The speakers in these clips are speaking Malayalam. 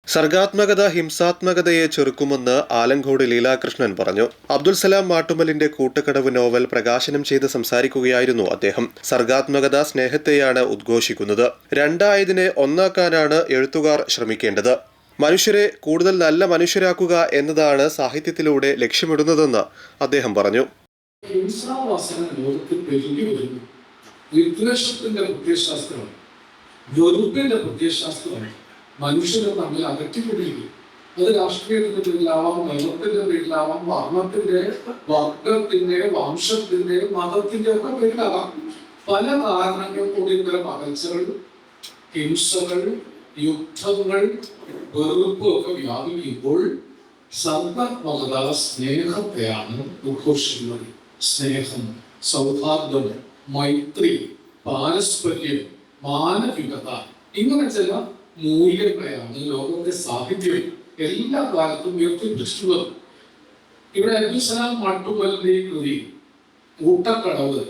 സർഗാത്മകത ഹിംസാത്മകതയെ ചെറുക്കുമെന്ന് ആലങ്കോട് ലീലാകൃഷ്ണൻ പറഞ്ഞു. അബ്ദുൽ സലാം മാട്ടുമ്മലിന്റെ കൂട്ടുകടവ് നോവൽ പ്രകാശനം ചെയ്ത് സംസാരിക്കുകയായിരുന്നു അദ്ദേഹം. സർഗാത്മകത സ്നേഹത്തെയാണ് ഉദ്ഘോഷിക്കുന്നത്. രണ്ടായതിനെ ഒന്നാക്കാനാണ് എഴുത്തുകാർ ശ്രമിക്കേണ്ടത്. മനുഷ്യരെ കൂടുതൽ നല്ല മനുഷ്യരാക്കുക എന്നതാണ് സാഹിത്യത്തിലൂടെ ലക്ഷ്യമിടുന്നതെന്ന് അദ്ദേഹം പറഞ്ഞു. മനുഷ്യരെ തമ്മിൽ അകറ്റിക്കൊണ്ടിരിക്കും. അത് രാഷ്ട്രീയത്തിന്റെ പേരിലാവാം, മതത്തിന്റെ പേരിലാവാം, വർണ്ണത്തിന്റെ, വർഗത്തിന്റെ, വംശത്തിന്റെ, മതത്തിന്റെ ഒക്കെ പേരിലാവാം. പല കാരണങ്ങൾ കൂടി ഇത്തരം അകൽച്ചകൾ, ഹിംസകൾ, യുദ്ധങ്ങൾ, വെറുപ്പ് ഒക്കെ വ്യാപിക്കുമ്പോൾ സർഗാത്മകത സ്നേഹത്തെയാണ് ഉദ്ഘോഷിക്കുന്നത്. സ്നേഹം, സൗഹാർദ്ദം, മൈത്രി, പാരസ്പര്യം, മാനവികത, ഇങ്ങനെ ചില മൂല്യങ്ങളെയാണ് ലോകത്തെ സാഹിത്യം എല്ലാ കാലത്തും ഉയർത്തിപ്പിടിച്ചിട്ടുള്ളത്. ഇവിടെ അബ്ദുൽ സലാം മാട്ടുമ്മലിന്റെ കൃതി കൂട്ടക്കടവ്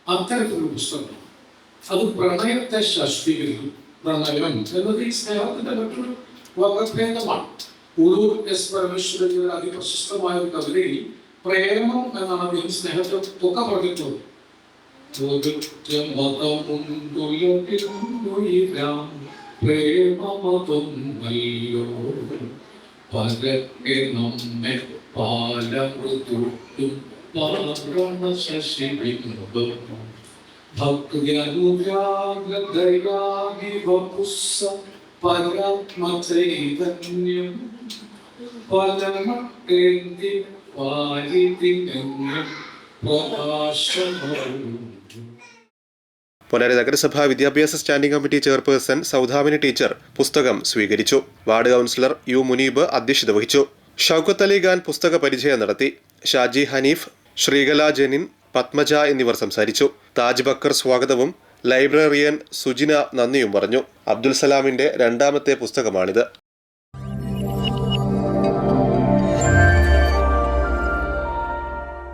അത്തരത്തിലൊരു പുസ്തകമാണ്. അത് പ്രണയത്തെ ശാസ്ത്രീകരിക്കും. പ്രണയം എന്നത് ഈ സ്നേഹത്തിന്റെ മറ്റൊരു വകഭേദമാണ്. ഉള്ളൂർ എസ് പരമേശ്വരന്റെ അതിപ്രശസ്തമായ ഒരു കവിതയിൽ പ്രേമം എന്നാണ് അദ്ദേഹം സ്നേഹത്തെ ഒക്കെ പറഞ്ഞിട്ടുള്ളത്. പ്രേമമതൊന്നല്ലോ പരക്കെ നമ്മെ പാലമൃതുട്ടും പാരണശശിബിംബം ഭക്തിയനുരാഗദയാഗിവപുസ്സ പരാത്മചൈതന്യം പരമേന്തി പാരിതിനെന്നും പ്രകാശമോ. പൊന്നാനി നഗരസഭാ വിദ്യാഭ്യാസ standing committee chairperson Saudamini teacher പുസ്തകം സ്വീകരിച്ചു. വാർഡ് കൗൺസിലർ യു മുനീബ് അധ്യക്ഷത വഹിച്ചു. ഷൗക്കത്ത് അലി ഖാൻ പുസ്തക പരിചയം നടത്തി. ഷാജി ഹനീഫ്, ശ്രീകല ജെനിൻ, പത്മജ എന്നിവർ സംസാരിച്ചു. താജ് ബക്കർ സ്വാഗതവും ലൈബ്രറിയൻ സുജിന നന്ദിയും പറഞ്ഞു. അബ്ദുൽ സലാമിന്റെ രണ്ടാമത്തെ പുസ്തകമാണിത്.